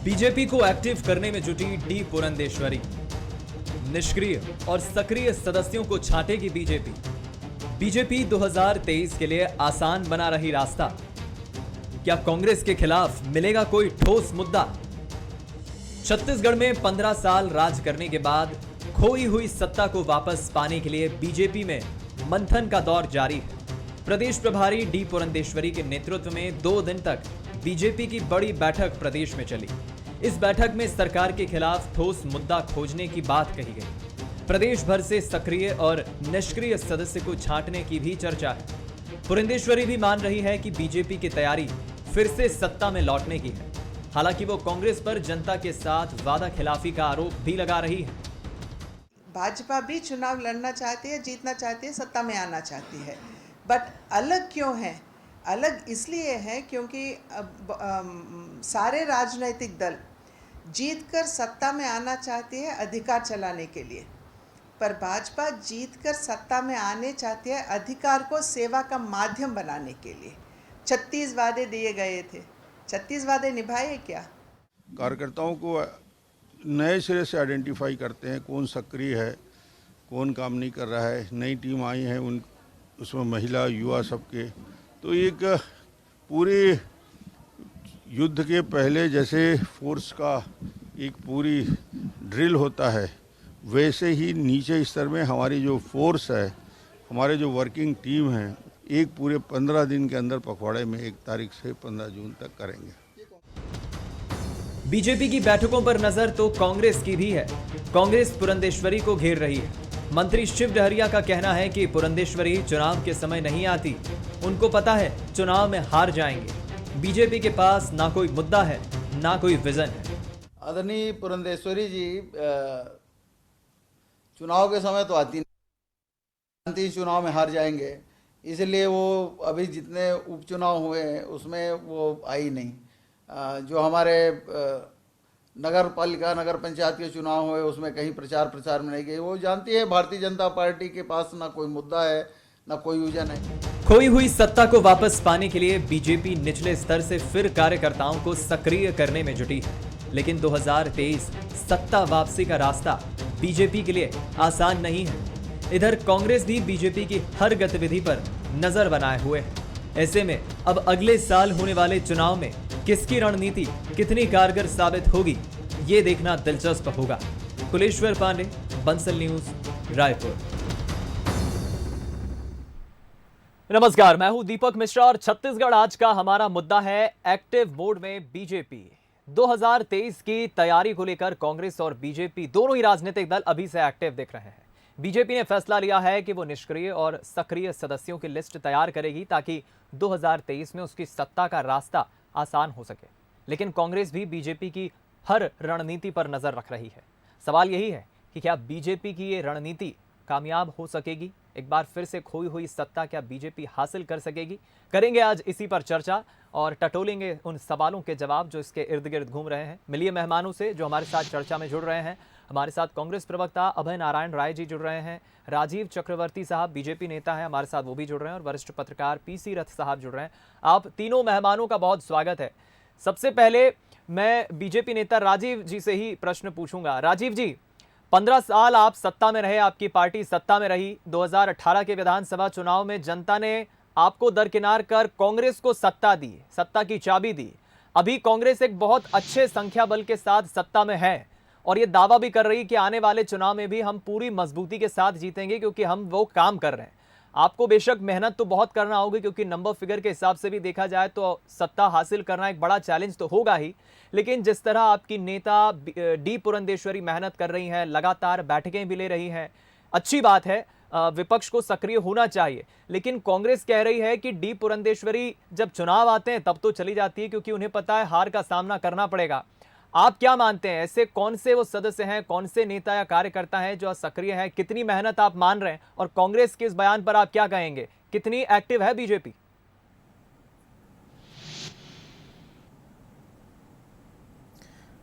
BJP को active करने में जुटी डी पुरंदेश्वरी। निष्क्रिय और सक्रिय सदस्यों को छांटेगी बीजेपी। बीजेपी 2023 के लिए आसान बना रही रास्ता। क्या कांग्रेस के खिलाफ मिलेगा कोई ठोस मुद्दा? छत्तीसगढ़ में 15 साल राज करने के बाद खोई हुई सत्ता को वापस पाने के लिए बीजेपी में मंथन का दौर जारी है। प्रदेश प्रभारी डी पुरंदेश्वरी के नेतृत्व में 2 दिन तक बीजेपी की बड़ी बैठक प्रदेश में चली। इस बैठक में सरकार के खिलाफ ठोस मुद्दा खोजने की बात कही गई। प्रदेश भर से सक्रिय और निष्क्रिय सदस्य को छांटने की भी चर्चा है। पुरंदेश्वरी भी मान रही है कि बीजेपी की तैयारी फिर से सत्ता में लौटने की है। हालांकि वो कांग्रेस पर जनता के साथ वादा खिलाफी का आरोप भी लगा रही है। भाजपा भी चुनाव लड़ना चाहती है, जीतना चाहती है, सत्ता में आना चाहती है, बट अलग क्यों है? अलग इसलिए है क्योंकि सारे राजनीतिक दल जीतकर सत्ता में आना चाहती है अधिकार चलाने के लिए, पर भाजपा जीतकर सत्ता में आने चाहती है अधिकार को सेवा का माध्यम बनाने के लिए। 36 वादे दिए गए थे, 36 वादे निभाए क्या? कार्यकर्ताओं को नए सिरे से आइडेंटिफाई करते हैं, कौन सक्रिय है, कौन काम नहीं कर रहा है। नई टीम आई है, उसमें महिला युवा सबके, तो एक पूरे युद्ध के पहले जैसे फोर्स का एक पूरी ड्रिल होता है, वैसे ही नीचे स्तर में हमारी जो फोर्स है, हमारे जो वर्किंग टीम है, एक पूरे 15 दिन के अंदर पखवाड़े में 1 तारीख से 15 जून तक करेंगे। बीजेपी की बैठकों पर नजर तो कांग्रेस की भी है। कांग्रेस पुरंदेश्वरी को घेर रही है। मंत्री शिव डहरिया का कहना है कि पुरंदेश्वरी चुनाव के समय नहीं आती। उनको पता है चुनाव में हार जाएंगे। बीजेपी के पास ना कोई मुद्दा है, ना कोई विजन है। आदरणीय पुरंदेश्वरी जी चुनाव के समय तो आती नहीं, चुनाव में हार जाएंगे, इसलिए वो अभी जितने उपचुनाव हुए हैं उसमें वो आई नहीं। जो हमारे नगर पालिका नगर पंचायत के चुनाव हुए उसमें कहीं प्रचार में नहीं गई। वो जानती है भारतीय जनता पार्टी के पास ना कोई मुद्दा है, ना कोई विजन है। खोई हुई सत्ता को वापस पाने के लिए बीजेपी निचले स्तर से फिर कार्यकर्ताओं को सक्रिय करने में जुटी है। लेकिन 2023 सत्ता वापसी का रास्ता बीजेपी के लिए आसान नहीं है। इधर कांग्रेस भी बीजेपी की हर गतिविधि पर नजर बनाए हुए है। ऐसे में अब अगले साल होने वाले चुनाव में किसकी रणनीति कितनी कारगर साबित होगी, ये देखना दिलचस्प होगा। कुलेश्वर पांडे, बंसल न्यूज, रायपुर। नमस्कार, मैं हूं दीपक मिश्रा और छत्तीसगढ़ आज का हमारा मुद्दा है एक्टिव मोड में बीजेपी। 2023 की तैयारी को लेकर कांग्रेस और बीजेपी दोनों ही राजनीतिक दल अभी से एक्टिव दिख रहे हैं। बीजेपी ने फैसला लिया है कि वो निष्क्रिय और सक्रिय सदस्यों की लिस्ट तैयार करेगी ताकि 2023 में उसकी सत्ता का रास्ता आसान हो सके। लेकिन कांग्रेस भी बीजेपी की हर रणनीति पर नजर रख रही है। सवाल यही है कि क्या बीजेपी की ये रणनीति कामयाब हो सकेगी? एक बार फिर से खोई हुई सत्ता क्या बीजेपी हासिल कर सकेगी? करेंगे आज इसी पर चर्चा और टटोलेंगे उन सवालों के जवाब जो इसके इर्द गिर्द घूम रहे हैं। मिलिए मेहमानों से जो हमारे साथ चर्चा में जुड़ रहे हैं। हमारे साथ कांग्रेस प्रवक्ता अभय नारायण राय जी जुड़ रहे हैं, राजीव चक्रवर्ती साहब बीजेपी नेता हैं, हमारे साथ वो भी जुड़ रहे हैं, और वरिष्ठ पत्रकार पीसी रथ साहब जुड़ रहे हैं। आप तीनों मेहमानों का बहुत स्वागत है। सबसे पहले मैं बीजेपी नेता राजीव जी से ही प्रश्न पूछूंगा। राजीव जी, 15 साल आप सत्ता में रहे, आपकी पार्टी सत्ता में रही। 2018 के विधानसभा चुनाव में जनता ने आपको दरकिनार कर कांग्रेस को सत्ता दी, सत्ता की चाबी दी। अभी कांग्रेस एक बहुत अच्छे संख्या बल के साथ सत्ता में है और ये दावा भी कर रही कि आने वाले चुनाव में भी हम पूरी मजबूती के साथ जीतेंगे क्योंकि हम वो काम कर रहे हैं। आपको बेशक मेहनत तो बहुत करना होगी क्योंकि नंबर फिगर के हिसाब से भी देखा जाए तो सत्ता हासिल करना एक बड़ा चैलेंज तो होगा ही। लेकिन जिस तरह आपकी नेता डी पुरंदेश्वरी मेहनत कर रही हैं, लगातार बैठकें भी ले रही हैं, अच्छी बात है, विपक्ष को सक्रिय होना चाहिए। लेकिन कांग्रेस कह रही है कि डी पुरंदेश्वरी जब चुनाव आते हैं तब तो चली जाती है क्योंकि उन्हें पता है हार का सामना करना पड़ेगा। आप क्या मानते हैं, ऐसे कौन से वो सदस्य हैं, कौन से नेता या कार्यकर्ता हैं जो सक्रिय हैं? कितनी मेहनत आप मान रहे हैं और कांग्रेस के इस बयान पर आप क्या कहेंगे? कितनी एक्टिव है बीजेपी?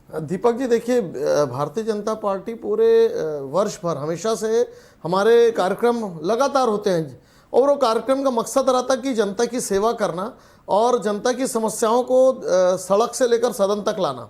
दीपक जी देखिए, भारतीय जनता पार्टी पूरे वर्ष भर हमेशा से हमारे कार्यक्रम लगातार होते हैं और वो कार्यक्रम का मकसद रहता है कि जनता की सेवा करना और जनता की समस्याओं को सड़क से लेकर सदन तक लाना।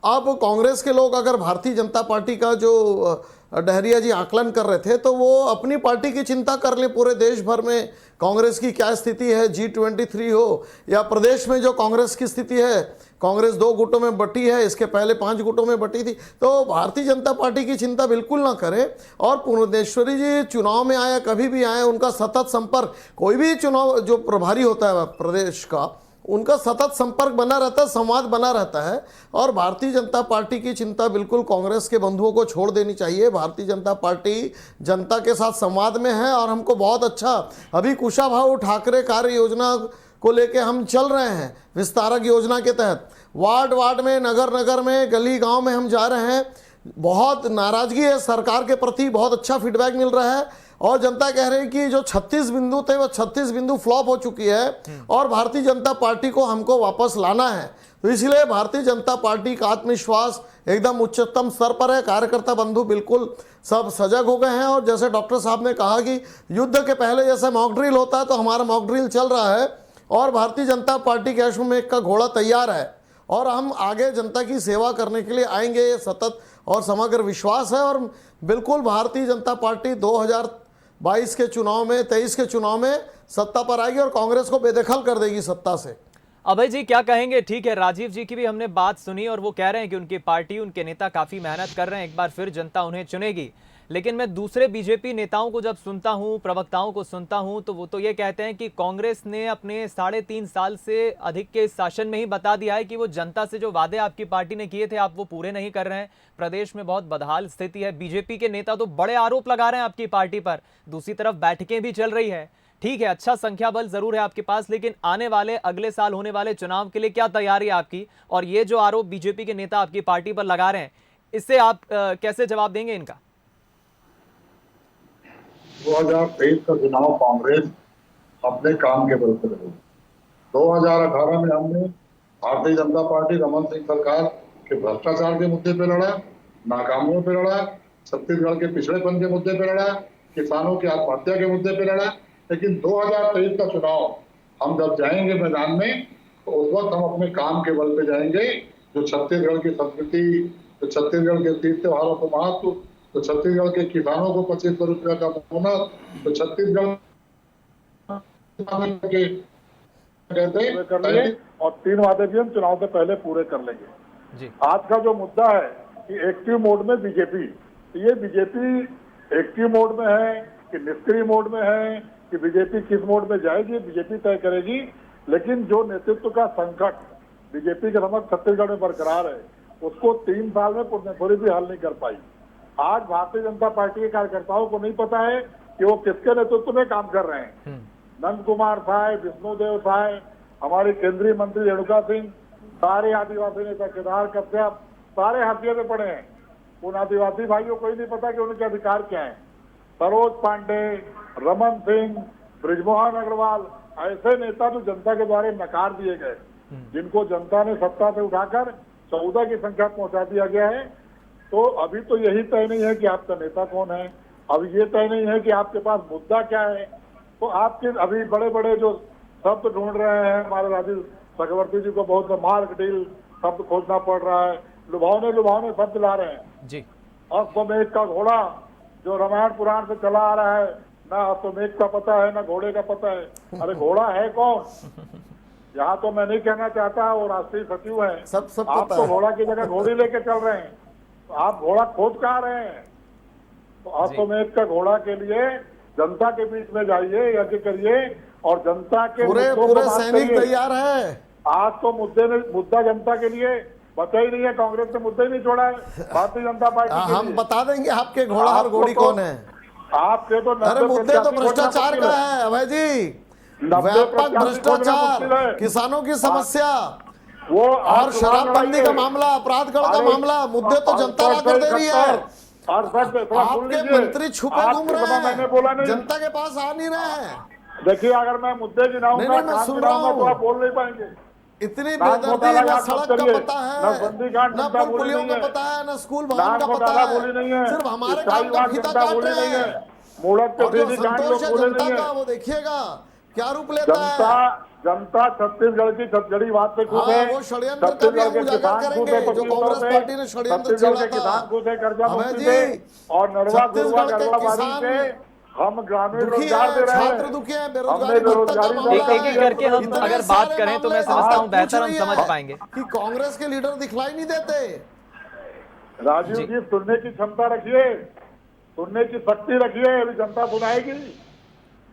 अब कांग्रेस के लोग अगर भारतीय जनता पार्टी का जो डहरिया जी आकलन कर रहे थे, तो वो अपनी पार्टी की चिंता कर ले, पूरे देश भर में कांग्रेस की क्या स्थिति है, G23 हो या प्रदेश में जो कांग्रेस की स्थिति है, कांग्रेस 2 गुटों में बटी है, इसके पहले 5 गुटों में बटी थी। तो भारतीय जनता पार्टी की चिंता बिल्कुल ना करें। और पुरंदेश्वरी जी चुनाव में आए, कभी भी आए, उनका सतत संपर्क, कोई भी चुनाव जो प्रभारी होता है प्रदेश का, उनका सतत संपर्क बना रहता है, संवाद बना रहता है। और भारतीय जनता पार्टी की चिंता बिल्कुल कांग्रेस के बंधुओं को छोड़ देनी चाहिए। भारतीय जनता पार्टी जनता के साथ संवाद में है और हमको बहुत अच्छा, अभी कुशाभाऊ ठाकरे कार्य योजना को लेके हम चल रहे हैं, विस्तारक योजना के तहत वार्ड वार्ड में, नगर नगर में, गली गांव में हम जा रहे हैं। बहुत नाराजगी है सरकार के प्रति, बहुत अच्छा फीडबैक मिल रहा है और जनता कह रही है कि जो 36 बिंदु थे वो 36 बिंदु फ्लॉप हो चुकी है और भारतीय जनता पार्टी को हमको वापस लाना है। तो इसलिए भारतीय जनता पार्टी का आत्मविश्वास एकदम उच्चतम स्तर पर है। कार्यकर्ता बंधु बिल्कुल सब सजग हो गए हैं और जैसे डॉक्टर साहब ने कहा कि युद्ध के पहले जैसे मॉक ड्रिल होता है, तो हमारा मॉक ड्रिल चल रहा है और भारतीय जनता पार्टी के अश्वमेध का घोड़ा तैयार है और हम आगे जनता की सेवा करने के लिए आएंगे, ये सतत और समग्र विश्वास है। और बिल्कुल भारतीय जनता पार्टी 2022 के चुनाव में, 23 के चुनाव में सत्ता पर आएगी और कांग्रेस को बेदखल कर देगी सत्ता से। अभय जी क्या कहेंगे? ठीक है, राजीव जी की भी हमने बात सुनी और वो कह रहे हैं कि उनकी पार्टी, उनके नेता काफी मेहनत कर रहे हैं, एक बार फिर जनता उन्हें चुनेगी। लेकिन मैं दूसरे बीजेपी नेताओं को जब सुनता हूं, प्रवक्ताओं को सुनता हूं, तो वो तो ये कहते हैं कि कांग्रेस ने अपने 3.5 साल से अधिक के शासन में ही बता दिया है कि वो जनता से जो वादे आपकी पार्टी ने किए थे आप वो पूरे नहीं कर रहे हैं। प्रदेश में बहुत बदहाल स्थिति है। बीजेपी के नेता तो बड़े आरोप लगा रहे हैं आपकी पार्टी पर, दूसरी तरफ बैठकें भी चल रही है। ठीक है, अच्छा संख्या बल जरूर है आपके पास, लेकिन आने वाले अगले साल होने वाले चुनाव के लिए क्या तैयारी है आपकी? और ये जो आरोप बीजेपी के नेता आपकी पार्टी पर लगा रहे हैं, इससे आप कैसे जवाब देंगे इनका? 2023 का चुनाव कांग्रेस अपने काम के बल पर लड़ी। 2018 में हमने भारतीय जनता पार्टी रमन सिंह सरकार के भ्रष्टाचार के मुद्दे पे लड़ा, नाकामियों पे लड़ा, छत्तीसगढ़ के पिछड़ेपन के मुद्दे पे लड़ा, किसानों की आत्महत्या के मुद्दे पे लड़ा। लेकिन 2023 का चुनाव हम जब जाएंगे मैदान में, तो उस वक्त हम अपने काम के बल पे जाएंगे। जो छत्तीसगढ़ की संस्कृति, जो छत्तीसगढ़ के तीज त्योहारों को महत्व, तो छत्तीसगढ़ के किसानों को 2500 रुपया का बोनस, तो छत्तीसगढ़ के कहते कर लेंगे और 3 वादे भी हम चुनाव से पहले पूरे कर लेंगे जी। आज का जो मुद्दा है कि एक्टिव मोड में बीजेपी, ये बीजेपी एक्टिव मोड में है कि निष्क्रिय मोड में है कि बीजेपी किस मोड में जाएगी, बीजेपी तय करेगी। लेकिन जो नेतृत्व का संकट बीजेपी के समक्ष छत्तीसगढ़ में बरकरार है, उसको 3 साल में पुरंदेश्वरी भी हल नहीं कर पाई। आज भारतीय जनता पार्टी के कार्यकर्ताओं को नहीं पता है कि वो किसके नेतृत्व में काम कर रहे हैं। नंद कुमार साहब, विष्णुदेव साहब, हमारे केंद्रीय मंत्री रेणुका सिंह, सारे आदिवासी नेता केदार कश्यप, सारे हाशिए में पड़े हैं। उन आदिवासी भाइयों को ही नहीं पता कि उनके अधिकार क्या है। सरोज पांडे, रमन सिंह, ब्रिजमोहन अग्रवाल, ऐसे नेता जो जनता के द्वारा नकार दिए गए, जिनको जनता ने सत्ता से उठाकर 14 की संख्या पहुंचा दिया गया है। तो अभी तो यही तय नहीं है कि आपका नेता कौन है, अभी ये तय नहीं है कि आपके पास मुद्दा क्या है। तो आपके अभी बड़े बड़े जो शब्द ढूंढ रहे हैं, हमारे राजीव चक्रवर्ती जी को बहुत मार्क डील शब्द खोजना पड़ रहा है, लुभावने शब्द ला रहे हैं जी। अश्वमेध का घोड़ा जो रामायण पुराण से चला आ रहा है, ना अश्वमेध का पता है ना घोड़े का पता है। अरे घोड़ा है कौन? यहाँ तो मैं नहीं कहना चाहता, वो राष्ट्रीय सचिव है, सब आप तो घोड़ा की जगह घोड़ी लेके चल रहे हैं। तो आप घोड़ा खोज कहाँ रहे हैं? तो अश्वमेध का घोड़ा के लिए जनता के बीच में जाइए, यज्ञ करिए और जनता के पूरे सैनिक तैयार है। आज तो मुद्दा जनता के लिए बचा ही नहीं है। कांग्रेस ने मुद्दा ही नहीं छोड़ा है भारतीय जनता पार्टी। हम बता देंगे आपके घोड़ा और घोड़ी कौन है। आपके तो अरे मुद्दे तो भ्रष्टाचार का है अभय जी, व्यापक भ्रष्टाचार, किसानों की समस्या वो और शराबबंदी का मामला, अपराधगढ़ का मामला, मुद्दे तो जनता ला कर दे रही है। आपके मंत्री छुपे घूम रहे हैं, जनता के पास आ नहीं रहे हैं। देखिए, अगर मैं मुद्दे गिनाऊंगा तो आप बोल नहीं पाएंगे। इतनी बेदर्दी, ना सड़क का पता है, ना पुलियों का पता है, ना स्कूल भवन का पता है, सिर्फ हमारे काम का फीता काट रहे हैं। और जो संतोष है जनता का, वो देखिएगा क्या रूप लेता है। जनता छत्तीसगढ़ की छत्तीसगढ़ी बात पे खुश हाँ, है। वो षड्यंत्र का भी हम उजागर करेंगे जो कांग्रेस पार्टी ने षड्यंत्र छत्तीसगढ़ छेड़ा के किसान था। खुश है कर्जा अभय मुक्ति जी, से और नरवा गुरुआ छत्तीसगढ़ के गरबाबादी किसान से हम ग्रामीण दुखी रोजगार दे है, रहे छात्र हैं। दुखी है, हमने बेरोजगारी भत्ता का बेरोजगारी मामला है। एक एक करके हम इतने अगर सारे बात करें तो मैं मामले समझता हूं जनता बेहतर पूछ हम रही समझ है पाएंगे। कि कांग्रेस के लीडर दिखलाई नहीं देते। राजीव जी। जी सुनने की क्षमता रखिए, सुनने की शक्ति रखिए, अभी जनता सुनाएगी।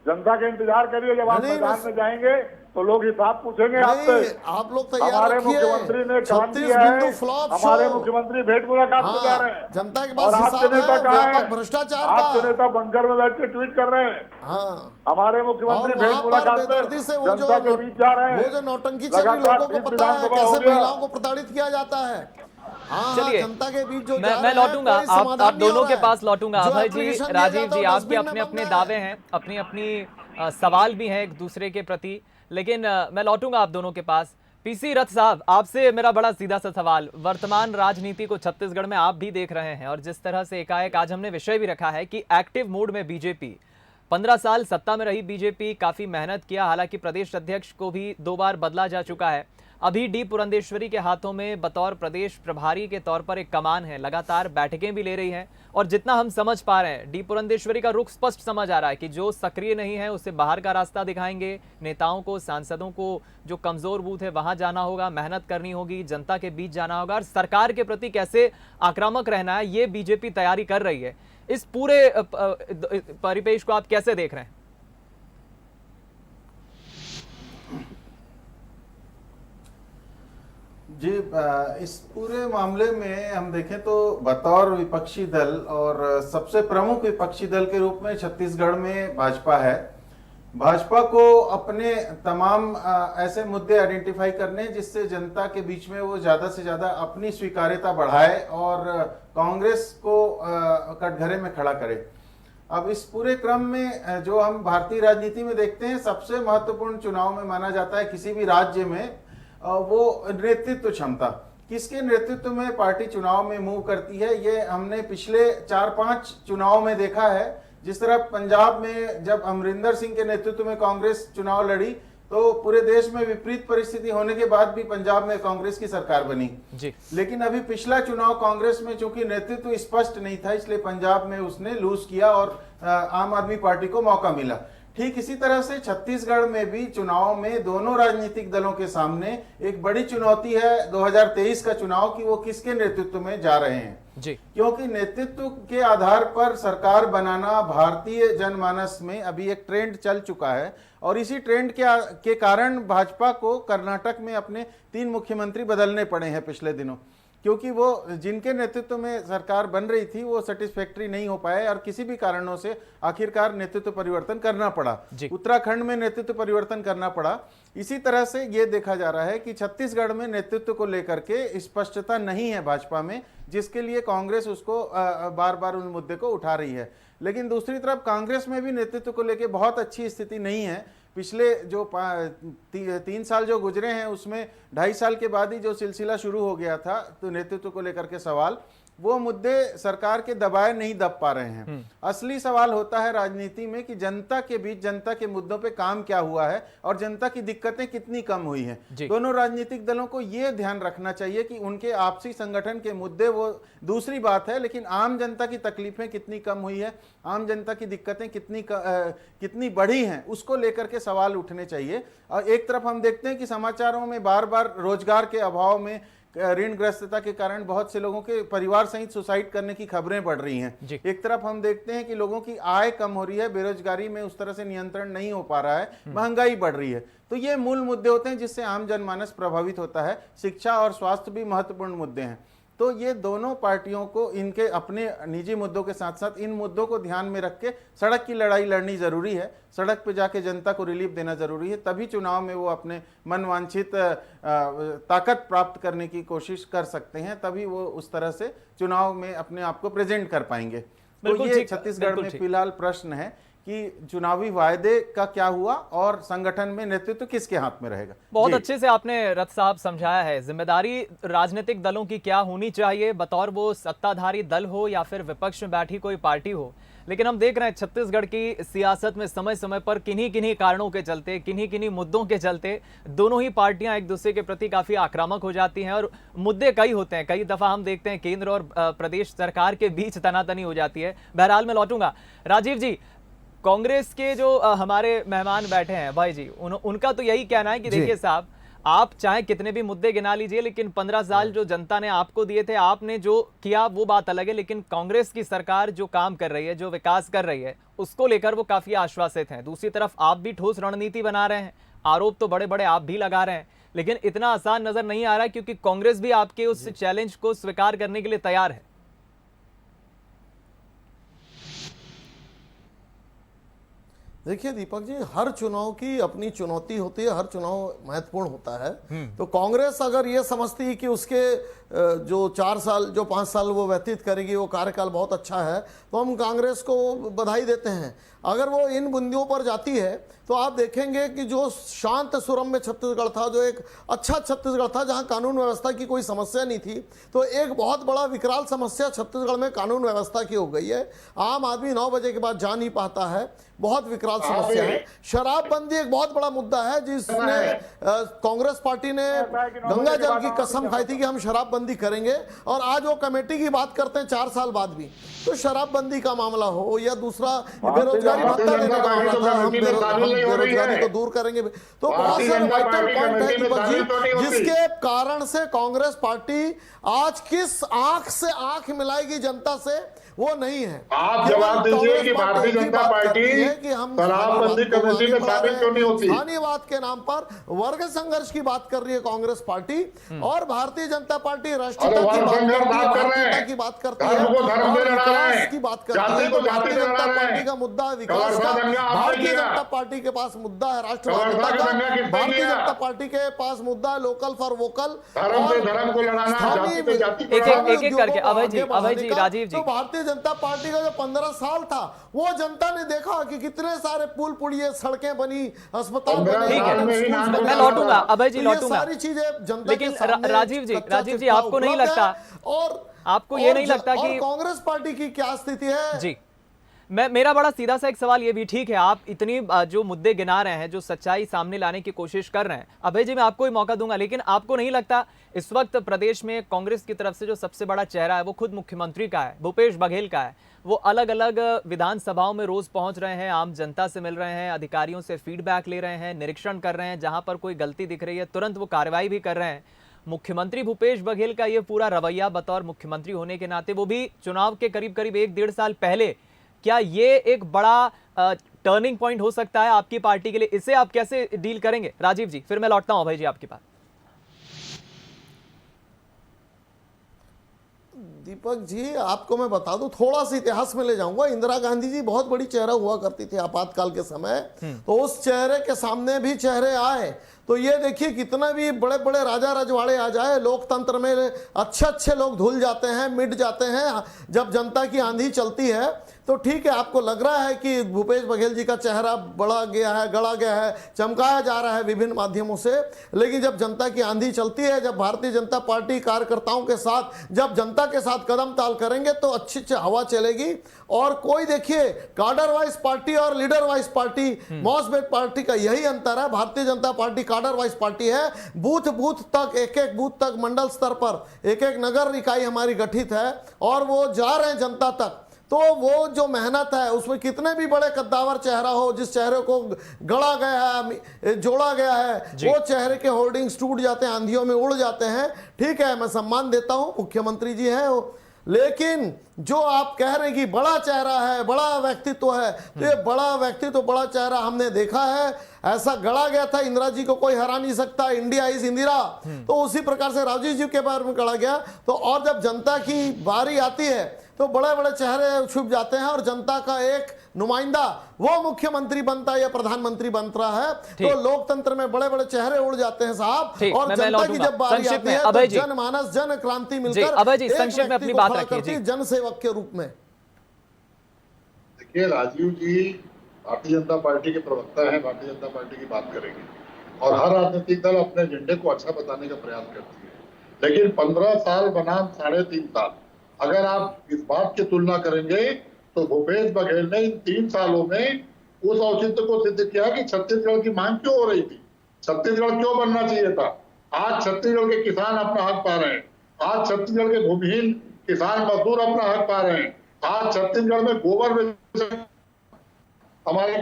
जनता के इंतजार करिए, जब आप नहीं, मैदान बस- में जाएंगे तो लोग हिसाब पूछेंगे आपसे। नहीं, आप लोग तैयार हमारे रखिए। मुख्यमंत्री ने काम 36 किया है, बिंदु फ्लॉप हमारे शो। मुख्यमंत्री भेंट मुलाकात में जा रहे हाँ, हैं। जनता के और पास आपके हिसाब नेता है कहाँ है? व्यापक भ्रष्टाचार आपके का। नेता बंकर में बैठ के ट्वीट कर रहे हैं। हाँ, हमारे और मुख्यमंत्री वहां भेंट पर मुलाकात बेदर्दी से में वो जनता के बीच जा रहे हैं। वो जो नौटंकी चल रही, लगातार लोगों को 20 पता है विधानसभा हो कैसे गया। महिलाओं को प्रताड़ित किया जाता है। हाँ, चलिए, जनता के बीच जो जा मैं रहे हैं, लौटूंगा, कोई आप समाधान नहीं दोनों हो के रहा है। पास लौटूंगा। जो अभय जी, application दिया राजीव जाता जी, है, वो आपके डस्टबिन में अपने बंद अपने है। दावे हैं, अपनी अपनी सवाल भी हैं एक दूसरे के प्रति, लेकिन मैं लौटूंगा आप दोनों के पास। पीसी रथ साहब, आपसे मेरा बड़ा सीधा सा सवाल, वर्तमान राजनीति को छत्तीसगढ़ में आप भी देख रहे हैं और जिस तरह से एकाएक आज हमने विषय भी रखा है कि एक्टिव मोड में बीजेपी, 15 साल सत्ता में रही बीजेपी, काफी मेहनत किया, हालांकि प्रदेश अध्यक्ष को भी 2 बार बदला जा चुका है। अभी डी पुरंदेश्वरी के हाथों में बतौर प्रदेश प्रभारी के तौर पर एक कमान है, लगातार बैठकें भी ले रही हैं और जितना हम समझ पा रहे हैं डी पुरंदेश्वरी का रुख स्पष्ट समझ आ रहा है कि जो सक्रिय नहीं है उसे बाहर का रास्ता दिखाएंगे। नेताओं को, सांसदों को जो कमजोर बूथ है वहां जाना होगा, मेहनत करनी होगी, जनता के बीच जाना होगा और सरकार के प्रति कैसे आक्रामक रहना है ये बीजेपी तैयारी कर रही है। इस पूरे परिपेश को आप कैसे देख रहे हैं? जी, इस पूरे मामले में हम देखें तो बतौर विपक्षी दल और सबसे प्रमुख विपक्षी दल के रूप में छत्तीसगढ़ में भाजपा है। भाजपा को अपने तमाम ऐसे मुद्दे आइडेंटिफाई करने जिससे जनता के बीच में वो ज्यादा से ज्यादा अपनी स्वीकार्यता बढ़ाए और कांग्रेस को कटघरे में खड़ा करे। अब इस पूरे क्रम में जो हम भारतीय राजनीति में देखते हैं, सबसे महत्वपूर्ण चुनाव में माना जाता है किसी भी राज्य में वो नेतृत्व क्षमता, किसके नेतृत्व में पार्टी चुनाव में मूव करती है। ये हमने पिछले 4-5 चुनाव में देखा है। जिस तरह पंजाब में जब अमरिंदर सिंह के नेतृत्व में कांग्रेस चुनाव लड़ी तो पूरे देश में विपरीत परिस्थिति होने के बाद भी पंजाब में कांग्रेस की सरकार बनी जी। लेकिन अभी पिछला चुनाव कांग्रेस में चूंकि नेतृत्व स्पष्ट नहीं था, इसलिए पंजाब में उसने लूज किया और आम आदमी पार्टी को मौका मिला। ठीक इसी तरह से छत्तीसगढ़ में भी चुनाव में दोनों राजनीतिक दलों के सामने एक बड़ी चुनौती है 2023 का चुनाव कि वो किसके नेतृत्व में जा रहे हैं जी। क्योंकि नेतृत्व के आधार पर सरकार बनाना भारतीय जनमानस में अभी एक ट्रेंड चल चुका है और इसी ट्रेंड के कारण भाजपा को कर्नाटक में अपने 3 मुख्यमंत्री बदलने पड़े हैं पिछले दिनों, क्योंकि वो जिनके नेतृत्व में सरकार बन रही थी वो सेटिस्फैक्टरी नहीं हो पाए और किसी भी कारणों से आखिरकार नेतृत्व परिवर्तन करना पड़ा। उत्तराखंड में नेतृत्व परिवर्तन करना पड़ा। इसी तरह से ये देखा जा रहा है कि छत्तीसगढ़ में नेतृत्व को लेकर के स्पष्टता नहीं है भाजपा में, जिसके लिए कांग्रेस उसको बार बार उन मुद्दे को उठा रही है। लेकिन दूसरी तरफ कांग्रेस में भी नेतृत्व को लेकर बहुत अच्छी स्थिति नहीं है। पिछले जो 3 साल जो गुजरे हैं उसमें 2.5 साल के बाद ही जो सिलसिला शुरू हो गया था तो नेतृत्व को लेकर के सवाल, वो मुद्दे सरकार के दबाए नहीं दब पा रहे हैं। असली सवाल होता है राजनीति में कि जनता के बीच जनता के मुद्दों पे काम क्या हुआ है और जनता की दिक्कतें कितनी कम हुई हैं। दोनों राजनीतिक दलों को ये ध्यान रखना चाहिए कि उनके आपसी संगठन के मुद्दे वो दूसरी बात है, लेकिन आम जनता की तकलीफें कितनी कम हुई है, आम जनता की दिक्कतें कितनी बढ़ी हैं, उसको लेकर के सवाल उठने चाहिए। और एक तरफ हम देखते हैं कि समाचारों में बार बार रोजगार के अभाव में, ऋणग्रस्तता के कारण बहुत से लोगों के परिवार सहित सुसाइड करने की खबरें बढ़ रही हैं। एक तरफ हम देखते हैं कि लोगों की आय कम हो रही है, बेरोजगारी में उस तरह से नियंत्रण नहीं हो पा रहा है, महंगाई बढ़ रही है। तो ये मूल मुद्दे होते हैं जिससे आम जनमानस प्रभावित होता है। शिक्षा और स्वास्थ्य भी महत्वपूर्ण मुद्दे हैं। तो ये दोनों पार्टियों को इनके अपने निजी मुद्दों के साथ साथ इन मुद्दों को ध्यान में रख के सड़क की लड़ाई लड़नी जरूरी है। सड़क पे जाके जनता को रिलीफ देना जरूरी है, तभी चुनाव में वो अपने मनवांछित ताकत प्राप्त करने की कोशिश कर सकते हैं, तभी वो उस तरह से चुनाव में अपने आप को प्रेजेंट कर पाएंगे। तो ये छत्तीसगढ़ में फिलहाल प्रश्न है कि चुनावी वायदे का क्या हुआ और संगठन में नेतृत्व किसके हाथ में रहेगा। बहुत जी। अच्छे से आपने रथ साहब समझाया है। जिम्मेदारी राजनीतिक दलों की क्या होनी चाहिए, बतौर वो सत्ताधारी दल हो या फिर विपक्ष में बैठी कोई पार्टी हो। लेकिन हम देख रहे हैं छत्तीसगढ़ की सियासत में समय समय पर किन्हीं किन्हीं कारणों के चलते, किन्हीं किन्हीं मुद्दों के चलते दोनों ही पार्टियां एक दूसरे के प्रति काफी आक्रामक हो जाती हैं और मुद्दे कई होते हैं। कई दफा हम देखते हैं केंद्र और प्रदेश सरकार के बीच तनातनी हो जाती है। बहरहाल मैं लौटूंगा। राजीव जी, कांग्रेस के जो हमारे मेहमान बैठे हैं भाई जी, उनका तो यही कहना है कि देखिए साहब, आप चाहे कितने भी मुद्दे गिना लीजिए, लेकिन 15 साल जो जनता ने आपको दिए थे, आपने जो किया वो बात अलग है। लेकिन कांग्रेस की सरकार जो काम कर रही है, जो विकास कर रही है, उसको लेकर वो काफी आश्वासित हैं। दूसरी तरफ आप भी ठोस रणनीति बना रहे हैं, आरोप तो बड़े बड़े आप भी लगा रहे हैं, लेकिन इतना आसान नजर नहीं आ रहा है, क्योंकि कांग्रेस भी आपके उस चैलेंज को स्वीकार करने के लिए तैयार है। देखिए दीपक जी, हर चुनाव की अपनी चुनौती होती है, हर चुनाव महत्वपूर्ण होता है। तो कांग्रेस अगर ये समझती है कि उसके जो 4 साल, जो 5 साल वो व्यतीत करेगी, वो कार्यकाल बहुत अच्छा है, तो हम कांग्रेस को बधाई देते हैं। अगर वो इन बिंदुओं पर जाती है तो आप देखेंगे कि जो शांत सुरम्य छत्तीसगढ़ था, जो एक अच्छा छत्तीसगढ़ था जहां कानून व्यवस्था की कोई समस्या नहीं थी, तो एक बहुत बड़ा विकराल समस्या छत्तीसगढ़ में कानून व्यवस्था की हो गई है। आम आदमी 9 बजे के बाद जा नहीं पाता है, बहुत विकराल समस्या है। शराबबंदी एक बहुत बड़ा मुद्दा है, जिसने कांग्रेस पार्टी ने गंगा जल की कसम खाई थी कि हम शराबबंदी करेंगे, और आज वो कमेटी की बात करते हैं 4 साल बाद भी। तो शराबबंदी का मामला हो या दूसरा बेरोजगारी भत्ता देने का मामला था, हम बेरोजगारी को दूर करेंगे। तो बहुत सारे वाइटल पॉइंट है दीपक जी, जिसके कारण से कांग्रेस पार्टी आज किस आंख से आंख मिलाएगी जनता से, वो नहीं है। आप जवाब दीजिए कि भारतीय जनता पार्टी शराबबंदी कमेटी में शामिल क्यों नहीं होती? स्थानीयवाद के नाम पर वर्ग संघर्ष की बात कर रही है कांग्रेस पार्टी, और भारतीय जनता पार्टी राष्ट्रीयता की बात करती है, भारतीयता की बात करती है, विकास की बात करती है। तो भारतीय जनता पार्टी का मुद्दा विकास का, भारतीय जनता पार्टी के पास मुद्दा है राष्ट्रवादिता का, भारतीय जनता पार्टी के पास मुद्दा है लोकल फॉर वोकल, धर्म को लड़ाना, एक करके अभय जी, राजीव जी, तो भारतीय जनता पार्टी का जो 15 साल था, वो जनता ने देखा कि कितने सारे पुल पुलिये, सड़कें बनी, अस्पताल बने। मैं लौटूंगा अभय जी, लौटूंगा। सारी चीजें जनता लेकिन के सामने राजीव जी आपको नहीं लगता, और आपको ये नहीं लगता कि कांग्रेस पार्टी की क्या स्थिति है? जी, मेरा बड़ा सीधा सा एक सवाल ये भी, ठीक है आप इतनी जो मुद्दे गिना रहे हैं, जो सच्चाई सामने लाने की कोशिश कर रहे हैं, अभय जी मैं आपको ही मौका दूंगा, लेकिन आपको नहीं लगता इस वक्त प्रदेश में कांग्रेस की तरफ से जो सबसे बड़ा चेहरा है वो खुद मुख्यमंत्री का है, भूपेश बघेल का है। वो अलग अलग विधानसभाओं में रोज पहुंच रहे हैं, आम जनता से मिल रहे हैं, अधिकारियों से फीडबैक ले रहे हैं, निरीक्षण कर रहे हैं, जहां पर कोई गलती दिख रही है तुरंत वो कार्रवाई भी कर रहे हैं। मुख्यमंत्री भूपेश बघेल का ये पूरा रवैया बतौर मुख्यमंत्री होने के नाते, वो भी चुनाव के करीब करीब 1-1.5 साल पहले, क्या ये एक बड़ा टर्निंग पॉइंट हो सकता है आपकी पार्टी के लिए? इसे आप कैसे डील करेंगे? राजीव जी, फिर मैं लौटता हूं भाई जी आपके पास। दीपक जी, आपको मैं बता दूं, थोड़ा सा इतिहास में ले जाऊंगा। इंदिरा गांधी जी बहुत बड़ी चेहरा हुआ करती थी आपातकाल के समय, तो उस चेहरे के सामने भी चेहरे आए। तो ये देखिए, कितना भी बड़े बड़े राजा रजवाड़े आ जाए, लोकतंत्र में अच्छे अच्छे लोग धुल जाते हैं, मिट जाते हैं। जब जनता की आंधी चलती है तो ठीक है, आपको लग रहा है कि भूपेश बघेल जी का चेहरा बढ़ा गया है, गढ़ा गया है, चमकाया जा रहा है विभिन्न माध्यमों से, लेकिन जब जनता की आंधी चलती है, जब भारतीय जनता पार्टी कार्यकर्ताओं के साथ, जब जनता के साथ कदम ताल करेंगे, तो अच्छी हवा चलेगी। और कोई देखिए, कार्डर वाइज पार्टी और लीडर वाइज पार्टी, मॉसबेट पार्टी का यही अंतर है। भारतीय जनता पार्टी कार्डर वाइज पार्टी है, बूथ बूथ तक, एक एक बूथ तक, मंडल स्तर पर एक एक नगर इकाई हमारी गठित है, और वो जा रहे हैं जनता तक। तो वो जो मेहनत है, उसमें कितने भी बड़े कद्दावर चेहरा हो, जिस चेहरे को गढ़ा गया है, जोड़ा गया है, वो चेहरे के होर्डिंग्स टूट जाते हैं, आंधियों में उड़ जाते हैं। ठीक है, मैं सम्मान देता हूं, मुख्यमंत्री जी हैं वो, लेकिन जो आप कह रहे हैं कि बड़ा चेहरा है, बड़ा व्यक्तित्व है, तो ये बड़ा व्यक्तित्व, बड़ा चेहरा हमने देखा है। ऐसा गढ़ा गया था, इंदिरा जी को कोई हरा नहीं सकता, इंडिया इज इंदिरा, तो उसी प्रकार से राजीव जी के बारे में गढ़ा गया। तो और जब जनता की बारी आती है तो बड़े बड़े चेहरे छुप जाते हैं, और जनता का एक नुमाइंदा वो मुख्यमंत्री बनता है या प्रधानमंत्री बन रहा है। तो लोकतंत्र में बड़े बड़े चेहरे उड़ जाते हैं साहब, और जनता की जब बारी आती है तो जनमानस, जन क्रांति मिलकर अभय जी संक्षिप्त में अपनी बात रखिए, जन सेवक के रूप में। देखिए राजीव जी, भारतीय जनता पार्टी के प्रवक्ता हैं, भारतीय जनता पार्टी की बात करेंगे और हर राजनीतिक दल अपने एजेंडे को अच्छा बताने का प्रयास करती है। लेकिन 15 साल बनाम 3.5 साल, अगर आप इस बात की तुलना करेंगे तो भूपेश बघेल ने इन 3 सालों में उस औचित्य को सिद्ध किया कि छत्तीसगढ़ की मांग क्यों हो रही थी, छत्तीसगढ़ क्यों बनना चाहिए था। आज छत्तीसगढ़ के किसान अपना हक पा रहे हैं, आज छत्तीसगढ़ के भूमिहीन किसान मजदूर अपना हक पा रहे हैं, आज छत्तीसगढ़ में गोबर में हमारे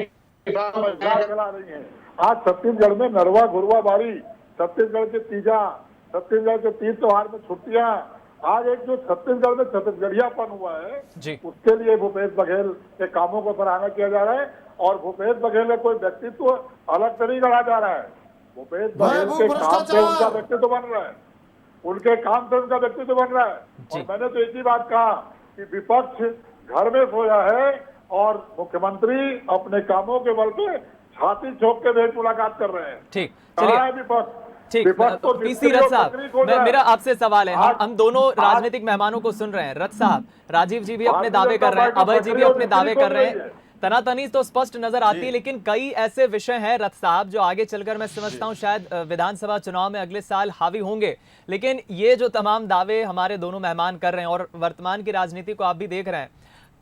किसान महिला चला रही हैं, आज छत्तीसगढ़ में नरवा घुरवा बारी, छत्तीसगढ़ के तीजा, छत्तीसगढ़ के तीज त्योहार में छुट्टियां, आज एक जो छत्तीसगढ़ में छत्तीसगढ़ियापन हुआ है उसके लिए भूपेश बघेल के कामों को सराहना किया जा रहा है। और भूपेश बघेल में कोई व्यक्तित्व अलग से नहीं गढ़ा जा रहा है, भूपेश बघेल के काम से उनका व्यक्तित्व बन रहा है, उनके काम से उनका व्यक्तित्व बन रहा है। और मैंने तो एक ही बात कहा कि विपक्ष घर में सोया है और मुख्यमंत्री अपने कामों के बल पे छाती ठोक के भेंट मुलाकात कर रहे हैं। ठीक, कहाँ है विपक्ष? ठीक, पीसी रथ साहब, मेरा आपसे सवाल है, हम दोनों राजनीतिक मेहमानों को सुन रहे हैं। रथ साहब, राजीव जी भी अपने दावे कर रहे हैं, अभय जी भी अपने दावे कर रहे हैं, तनातनी तो स्पष्ट नजर आती है, लेकिन कई ऐसे विषय हैं रथ साहब जो आगे चलकर मैं समझता हूं शायद विधानसभा चुनाव में अगले साल हावी होंगे। लेकिन ये जो तमाम दावे हमारे दोनों मेहमान कर रहे हैं और वर्तमान की राजनीति को आप भी देख रहे हैं,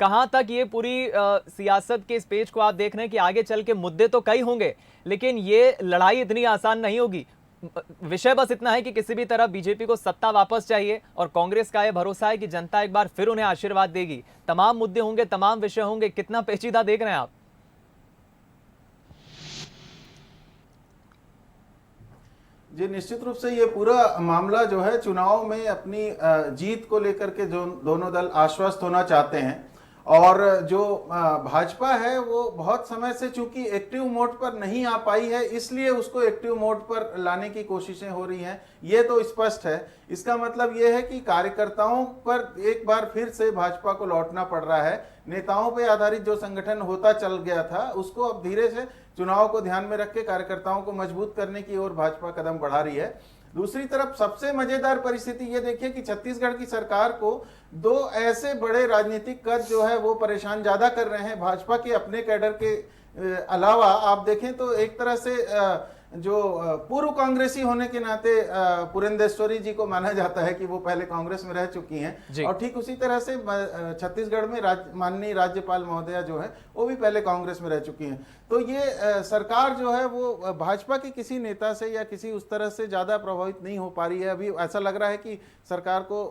कहां तक ये पूरी सियासत के इस पेज को आप देख रहे हैं कि आगे चल के मुद्दे तो कई होंगे लेकिन ये लड़ाई इतनी आसान नहीं होगी। विषय बस इतना है कि किसी भी तरह बीजेपी को सत्ता वापस चाहिए और कांग्रेस का यह भरोसा है कि जनता एक बार फिर उन्हें आशीर्वाद देगी। तमाम मुद्दे होंगे, तमाम विषय होंगे, कितना पेचीदा देख रहे हैं आप? जी, निश्चित रूप से ये पूरा मामला जो है चुनाव में अपनी जीत को लेकर के जो दोनों दल आश्वस्त होना चाहते हैं और जो भाजपा है वो बहुत समय से चूंकि एक्टिव मोड पर नहीं आ पाई है इसलिए उसको एक्टिव मोड पर लाने की कोशिशें हो रही हैं, ये तो स्पष्ट है। इसका मतलब ये है कि कार्यकर्ताओं पर एक बार फिर से भाजपा को लौटना पड़ रहा है। नेताओं पे आधारित जो संगठन होता चल गया था उसको अब धीरे से चुनाव को ध्यान में रख के कार्यकर्ताओं को मजबूत करने की ओर भाजपा कदम बढ़ा रही है। दूसरी तरफ सबसे मजेदार परिस्थिति ये देखिए कि छत्तीसगढ़ की सरकार को दो ऐसे बड़े राजनीतिक कद जो है वो परेशान ज्यादा कर रहे हैं। भाजपा के अपने कैडर के अलावा आप देखें तो एक तरह से जो पूर्व कांग्रेसी होने के नाते पुरंदेश्वरी जी को माना जाता है कि वो पहले कांग्रेस में रह चुकी हैं और ठीक उसी तरह से छत्तीसगढ़ में माननीय राज्यपाल महोदया जो है वो भी पहले कांग्रेस में रह चुकी हैं। तो ये सरकार जो है वो भाजपा के किसी नेता से या किसी उस तरह से ज़्यादा प्रभावित नहीं हो पा रही है। अभी ऐसा लग रहा है कि सरकार को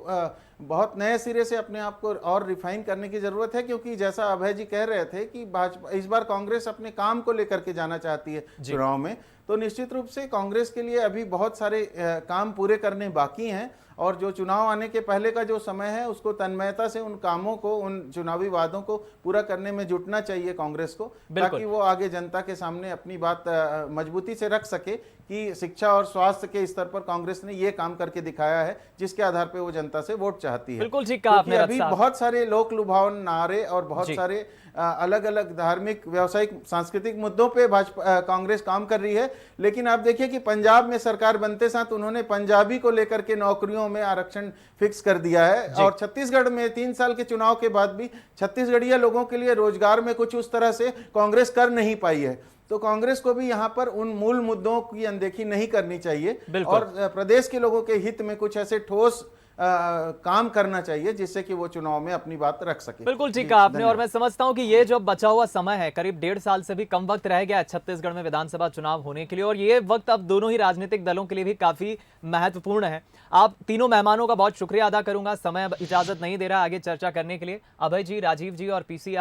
बहुत नए सिरे से अपने आप को और रिफाइन करने की जरूरत है, क्योंकि जैसा अभय जी कह रहे थे कि भाजपा इस बार कांग्रेस अपने काम को लेकर के जाना चाहती है चुनाव में, तो निश्चित रूप से कांग्रेस के लिए अभी बहुत सारे काम पूरे करने बाकी हैं और जो चुनाव आने के पहले का जो समय है उसको तन्मयता से उन कामों को, उन चुनावी वादों को पूरा करने में जुटना चाहिए कांग्रेस को, ताकि वो आगे जनता के सामने अपनी बात मजबूती से रख सके कि शिक्षा और स्वास्थ्य के स्तर पर कांग्रेस ने ये काम करके दिखाया है जिसके आधार पर वो जनता से वोट चाहती है। बिल्कुल ठीक कहा आपने। अभी बहुत सारे लोक लुभावन नारे और बहुत सारे अलग अलग धार्मिक, व्यावसायिक, सांस्कृतिक मुद्दों पे भाजपा कांग्रेस काम कर रही है, लेकिन आप देखिए कि पंजाब में सरकार बनते साथ उन्होंने पंजाबी को लेकर के नौकरियों में आरक्षण फिक्स कर दिया है और छत्तीसगढ़ में 3 साल के चुनाव के बाद भी छत्तीसगढ़िया लोगों के लिए रोजगार में कुछ उस तरह से कांग्रेस कर नहीं पाई है। तो कांग्रेस को भी यहाँ पर उन मूल मुद्दों की अनदेखी नहीं करनी चाहिए और प्रदेश के लोगों के हित में कुछ ऐसे ठोस काम करना चाहिए जिससे कि वो चुनाव में अपनी बात रख सके। बिल्कुल ठीक कहा आपने और मैं समझता हूं कि ये जो बचा हुआ समय है, करीब 1.5 साल से भी कम वक्त रह गया है छत्तीसगढ़ में विधानसभा चुनाव होने के लिए और ये वक्त अब दोनों ही राजनीतिक दलों के लिए भी काफी महत्वपूर्ण है। आप तीनों मेहमानों का बहुत शुक्रिया अदा करूंगा, समय इजाजत नहीं दे रहा आगे चर्चा करने के लिए। अभय जी, राजीव जी और पीसी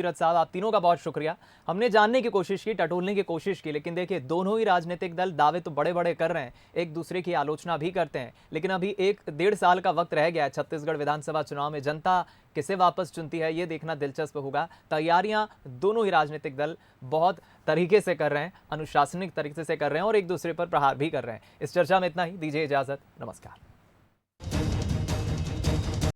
रथ साहब, आप तीनों का बहुत शुक्रिया। हमने जानने की कोशिश की, टटोलने की कोशिश की, लेकिन देखिए दोनों ही राजनीतिक दल दावे तो बड़े बड़े कर रहे हैं, एक दूसरे की आलोचना भी करते हैं, लेकिन अभी 1.5 साल का वक्त रह गया है छत्तीसगढ़ विधानसभा चुनाव में। जनता किसे वापस चुनती है ये देखना दिलचस्प होगा। तैयारियां दोनों ही राजनीतिक दल बहुत तरीके से कर रहे हैं, अनुशासनिक तरीके से कर रहे हैं और एक दूसरे पर प्रहार भी कर रहे हैं। इस चर्चा में इतना ही, दीजिए इजाजत, नमस्कार।